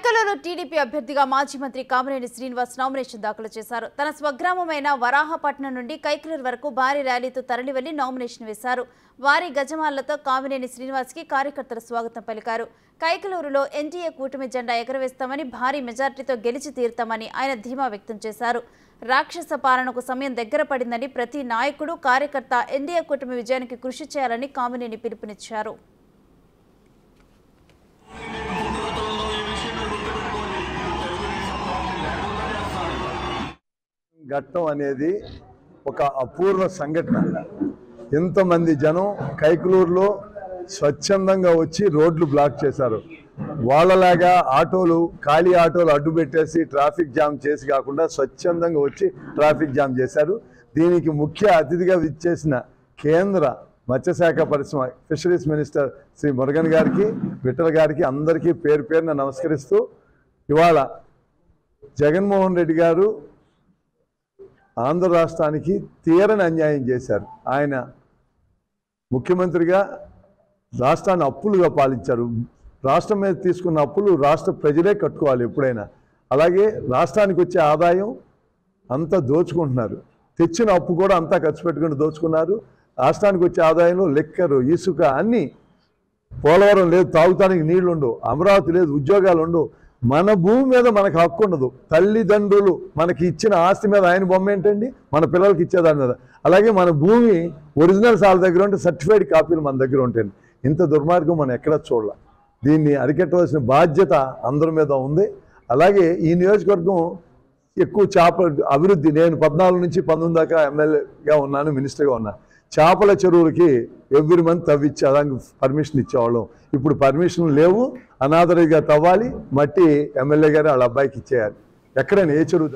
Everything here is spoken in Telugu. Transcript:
కైకలూరు టీడీపీ అభ్యర్థిగా మాజీ మంత్రి కామినేని శ్రీనివాస్ నామినేషన్ దాఖలు చేశారు. తన స్వగ్రామమైన వరాహపట్నం నుండి కైకలూరు వరకు భారీ ర్యాలీతో తరలివెళ్లి నామినేషన్ వేశారు. వారి గజమాలతో కామినేని శ్రీనివాస్కి కార్యకర్తలు స్వాగతం పలికారు. కైకలూరులో ఎన్డీఏ కూటమి జెండా ఎగరవేస్తామని, భారీ మెజార్టీతో గెలిచి తీరుతామని ఆయన ధీమా వ్యక్తం చేశారు. రాక్షస పాలనకు సమయం దగ్గర పడిందని, ప్రతి నాయకుడు కార్యకర్త ఎన్డీఏ కూటమి విజయానికి కృషి చేయాలని కామినేని పిలుపునిచ్చారు. ఘట్టం అనేది ఒక అపూర్వ సంఘటన. ఎంతమంది జనం కైకలూరులో స్వచ్ఛందంగా వచ్చి రోడ్లు బ్లాక్ చేశారు. వాళ్ళలాగా ఆటోలు, ఖాళీ ఆటోలు అడ్డు పెట్టేసి ట్రాఫిక్ జామ్ చేసి కాకుండా స్వచ్ఛందంగా వచ్చి ట్రాఫిక్ జామ్ చేశారు. దీనికి ముఖ్య అతిథిగా విచ్చేసిన కేంద్ర మత్స్యశాఖ పరిశ్రమ ఫిషరీస్ మినిస్టర్ శ్రీ మురుగన్ గారికి, విఠల్ గారికి అందరికీ పేరు పేరున నమస్కరిస్తూ, ఇవాళ జగన్మోహన్ రెడ్డి గారు ఆంధ్ర రాష్ట్రానికి తీరని అన్యాయం చేశారు. ఆయన ముఖ్యమంత్రిగా రాష్ట్రాన్ని అప్పులుగా పాలించారు. రాష్ట్రం మీద తీసుకున్న అప్పులు రాష్ట్ర ప్రజలే కట్టుకోవాలి ఎప్పుడైనా. అలాగే రాష్ట్రానికి వచ్చే ఆదాయం అంతా దోచుకుంటున్నారు. తెచ్చిన అప్పు కూడా అంతా ఖర్చు పెట్టుకుని దోచుకున్నారు. రాష్ట్రానికి వచ్చే ఆదాయంలో లెక్కరు, ఇసుక అన్నీ. పోలవరం లేదు, తాగుతానికి నీళ్లు ఉండవు. అమరావతి లేదు, ఉద్యోగాలు ఉండవు. మన భూమి మీద మనకు హక్కు ఉండదు. తల్లిదండ్రులు మనకి ఇచ్చిన ఆస్తి మీద ఆయన బొమ్మ ఏంటండి, మన పిల్లలకి ఇచ్చేదాని మీద. అలాగే మన భూమి ఒరిజినల్స్ వాళ్ళ దగ్గర ఉంటే సర్టిఫైడ్ కాపీలు మన దగ్గర ఉంటాయండి. ఇంత దుర్మార్గం మనం ఎక్కడ చూడాల. దీన్ని అరికట్టవలసిన బాధ్యత అందరి మీద ఉంది. అలాగే ఈ నియోజకవర్గం ఎక్కువ చేపల అభివృద్ధి, నేను 14 నుంచి 19 దాకా ఎమ్మెల్యేగా ఉన్నాను, మినిస్టర్గా ఉన్నాను. చేపల చెరువులకి ఎవ్రీ మంత్ తవ్విచ్చి దానికి పర్మిషన్ ఇచ్చేవాళ్ళం. ఇప్పుడు పర్మిషన్ లేవు. అనాథరిగా తవ్వాలి, మట్టి ఎమ్మెల్యే గారు వాళ్ళ అబ్బాయికి ఇచ్చేయాలి. ఎక్కడైనా ఏ చెరువు